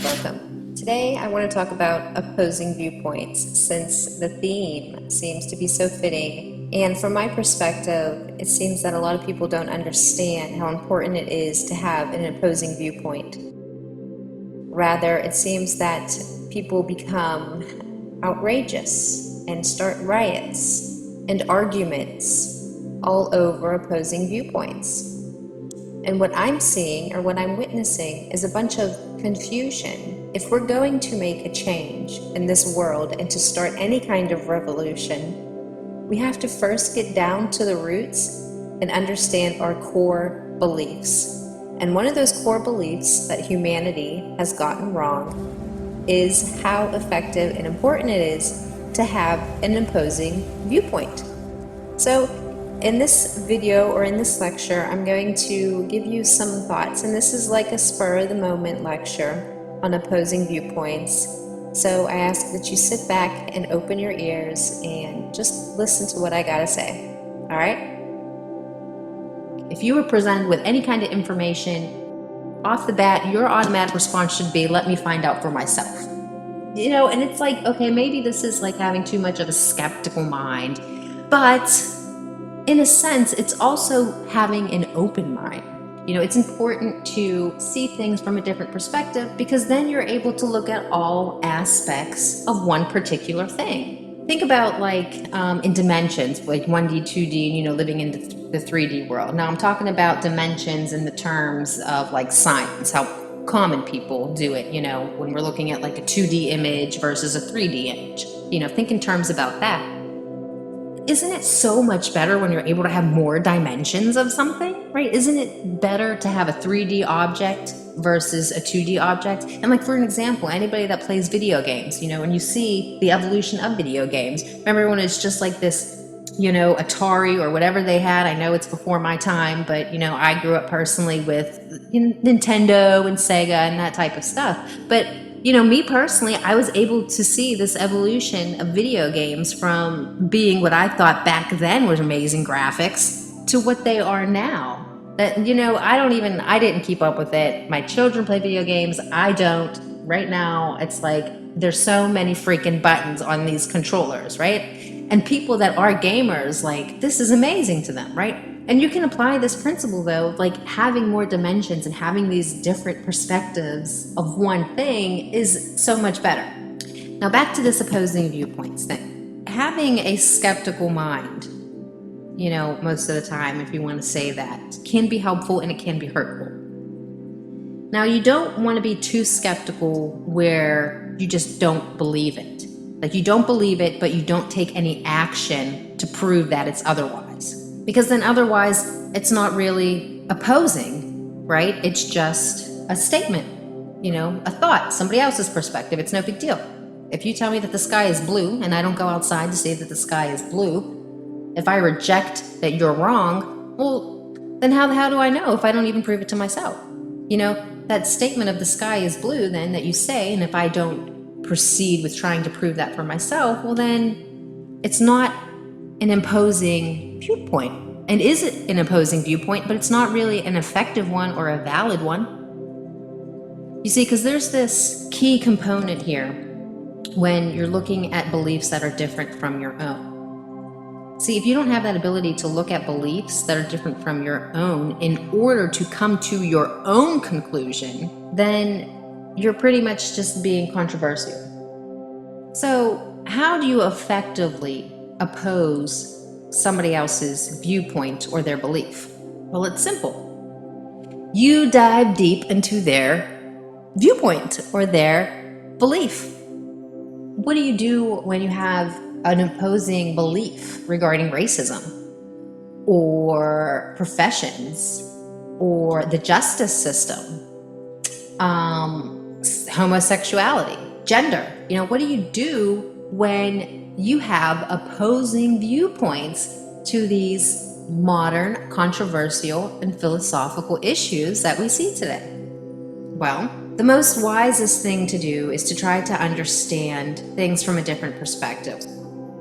welcome. Today I want to talk about opposing viewpoints since the theme seems to be so fitting, and from my perspective it seems that a lot of people don't understand how important it is to have an opposing viewpoint. Rather, it seems that people become outrageous and start riots and arguments all over opposing viewpoints. And what I'm seeing, or what I'm witnessing, is a bunch of confusion. If we're going to make a change in this world and to start any kind of revolution, we have to first get down to the roots and understand our core beliefs. And one of those core beliefs that humanity has gotten wrong is how effective and important it is to have an opposing viewpoint. So in this video or in this lecture, I'm going to give you some thoughts, and this is like a spur-of-the-moment lecture on opposing viewpoints. So I ask that you sit back and open your ears and just listen to what I gotta say. All right? If you were presented with any kind of information, off the bat, your automatic response should be, let me find out for myself. You know, and it's like, okay, maybe this is like having too much of a skeptical mind, but in a sense, it's also having an open mind. You know, it's important to see things from a different perspective because then you're able to look at all aspects of one particular thing. Think about like in dimensions, like 1D, 2D, and, you know, living in the 3D world. Now I'm talking about dimensions in the terms of like science, how common people do it, you know, when we're looking at like a 2D image versus a 3D image. You know, think in terms about that. Isn't it so much better when you're able to have more dimensions of something, right? Isn't it better to have a 3D object versus a 2D object? And like, for an example, anybody that plays video games, you know, when you see the evolution of video games, remember when it's just like this, you know, Atari or whatever they had. I know it's before my time, but, you know, I grew up personally with Nintendo and Sega and that type of stuff. But you know, me personally, I was able to see this evolution of video games from being what I thought back then was amazing graphics to what they are now. That, you know, I didn't keep up with it. My children play video games. I don't. Right now, it's like there's so many freaking buttons on these controllers, right? And people that are gamers, like, this is amazing to them, right? And you can apply this principle though, of like having more dimensions and having these different perspectives of one thing is so much better. Now back to this opposing viewpoints thing. Having a skeptical mind, you know, most of the time, if you want to say that, can be helpful and it can be hurtful. Now you don't want to be too skeptical where you just don't believe it. Like you don't believe it, but you don't take any action to prove that it's otherwise. Because then otherwise, it's not really opposing, right? It's just a statement, you know, a thought, somebody else's perspective. It's no big deal. If you tell me that the sky is blue and I don't go outside to say that the sky is blue, if I reject that you're wrong, well, then how do I know if I don't even prove it to myself? You know, that statement of the sky is blue then that you say, and if I don't proceed with trying to prove that for myself, well then it's not an opposing viewpoint. And is it an opposing viewpoint, but it's not really an effective one or a valid one. You see, because there's this key component here when you're looking at beliefs that are different from your own. See, if you don't have that ability to look at beliefs that are different from your own in order to come to your own conclusion, then you're pretty much just being controversial. So how do you effectively oppose somebody else's viewpoint or their belief? Well, it's simple. You dive deep into their viewpoint or their belief. What do you do when you have an opposing belief regarding racism or professions or the justice system, homosexuality, gender? You know, what do you do when you have opposing viewpoints to these modern, controversial, and philosophical issues that we see today? Well, the most wisest thing to do is to try to understand things from a different perspective.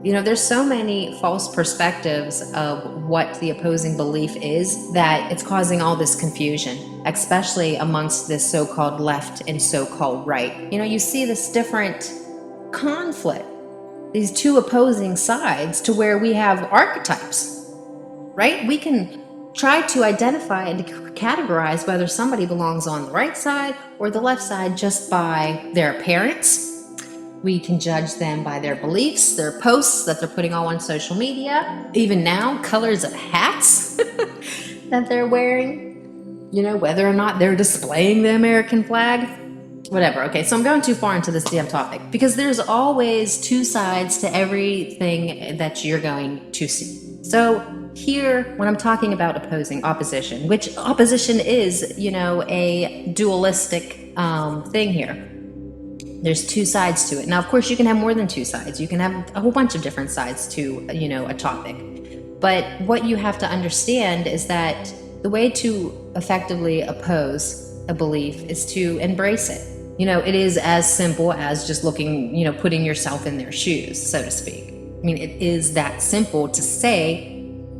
There's so many false perspectives of what the opposing belief is that it's causing all this confusion, especially amongst this so-called left and so-called right. You see this different conflict, these two opposing sides, to where we have archetypes, right? We can try to identify and categorize whether somebody belongs on the right side or the left side just by their appearance. We can judge them by their beliefs, their posts that they're putting all on social media, even now, colors of hats that they're wearing, whether or not they're displaying the American flag, whatever. Okay, so I'm going too far into this damn topic because there's always two sides to everything that you're going to see. So here, when I'm talking about opposition, which opposition is, a dualistic thing here. There's two sides to it. Now, of course, you can have more than two sides. You can have a whole bunch of different sides to, a topic. But what you have to understand is that the way to effectively oppose a belief is to embrace it. It is as simple as just looking, putting yourself in their shoes, so to speak. It is that simple to say,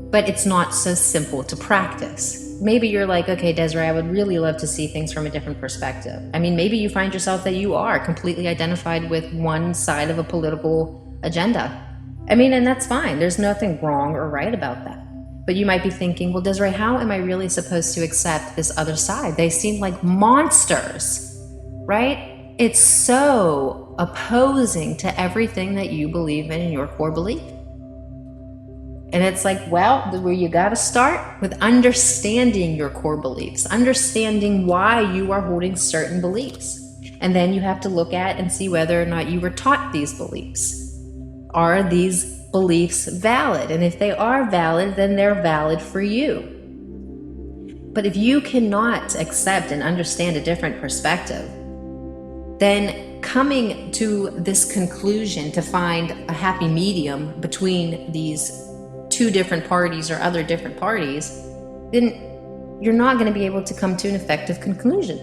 but it's not so simple to practice. Maybe you're like, okay, Desiree, I would really love to see things from a different perspective. Maybe you find yourself that you are completely identified with one side of a political agenda. And that's fine. There's nothing wrong or right about that. But you might be thinking, well, Desiree, how am I really supposed to accept this other side? They seem like monsters, right? It's so opposing to everything that you believe in your core belief. And it's like, well, where you got to start with understanding your core beliefs, understanding why you are holding certain beliefs. And then you have to look at and see whether or not you were taught these beliefs. Are these beliefs valid? And if they are valid, then they're valid for you. But if you cannot accept and understand a different perspective, then coming to this conclusion to find a happy medium between these two different parties or other different parties, then you're not going to be able to come to an effective conclusion.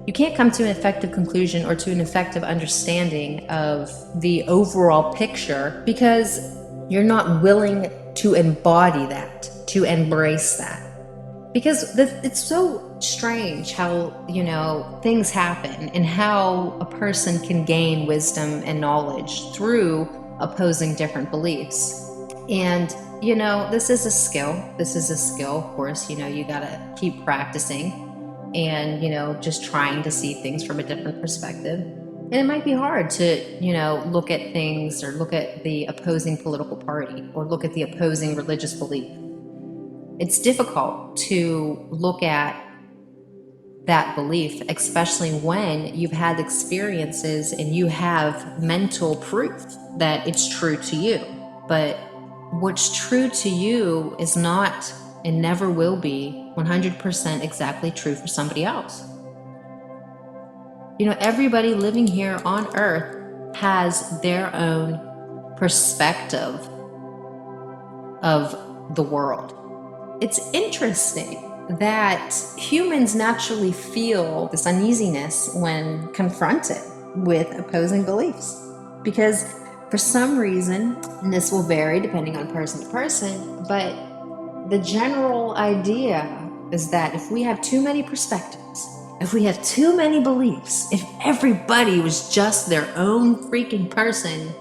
You can't come to an effective conclusion or to an effective understanding of the overall picture because you're not willing to embody that, to embrace that. Because it's so strange how, things happen and how a person can gain wisdom and knowledge through opposing different beliefs. And, this is a skill. Of course, you gotta keep practicing and, just trying to see things from a different perspective. And it might be hard to, look at things or look at the opposing political party or look at the opposing religious belief. It's difficult to look at that belief, especially when you've had experiences and you have mental proof that it's true to you. But what's true to you is not and never will be 100% exactly true for somebody else. Everybody living here on Earth has their own perspective of the world. It's interesting that humans naturally feel this uneasiness when confronted with opposing beliefs. Because for some reason, and this will vary depending on person to person, but the general idea is that if we have too many perspectives, if we have too many beliefs, if everybody was just their own freaking person,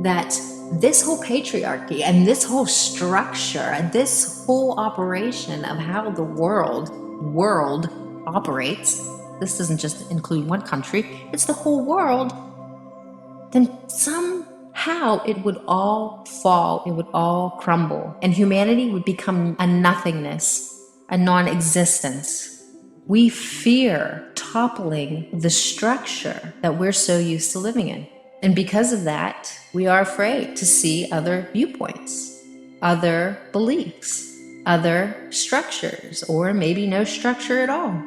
that this whole patriarchy and this whole structure and this whole operation of how the world operates, this doesn't just include one country, it's the whole world, then somehow it would all fall, it would all crumble, and humanity would become a nothingness, a non-existence. We fear toppling the structure that we're so used to living in. And because of that, we are afraid to see other viewpoints, other beliefs, other structures, or maybe no structure at all.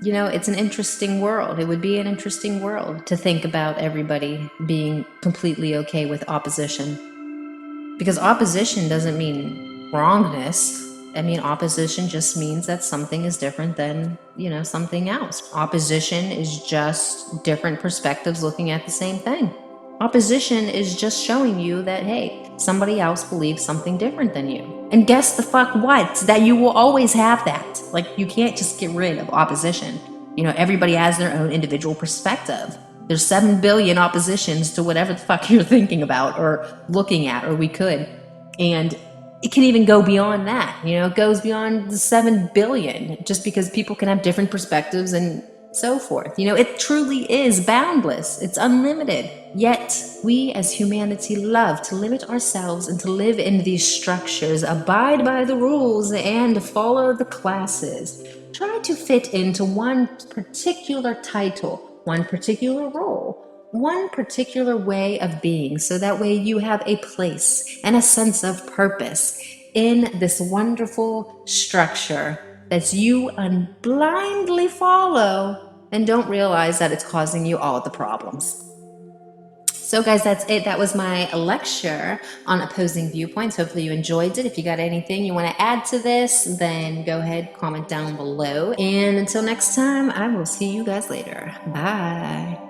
It's an interesting world. It would be an interesting world to think about everybody being completely okay with opposition. Because opposition doesn't mean wrongness. Opposition just means that something is different than, something else. Opposition is just different perspectives looking at the same thing. Opposition is just showing you that, hey, somebody else believes something different than you. And guess the fuck what? That you will always have that. Like, you can't just get rid of opposition. You know, everybody has their own individual perspective. There's 7 billion oppositions to whatever the fuck you're thinking about or looking at, or we could. And it can even go beyond that. You know, it goes beyond the 7 billion just because people can have different perspectives and so forth. You know, it truly is boundless, it's unlimited. Yet, we as humanity love to limit ourselves and to live in these structures, abide by the rules, and follow the classes. Try to fit into one particular title, one particular role, one particular way of being, so that way you have a place and a sense of purpose in this wonderful structure that you blindly follow and don't realize that it's causing you all the problems. So guys, that's it. That was my lecture on opposing viewpoints. Hopefully you enjoyed it. If you got anything you want to add to this, then go ahead, comment down below. And until next time, I will see you guys later. Bye.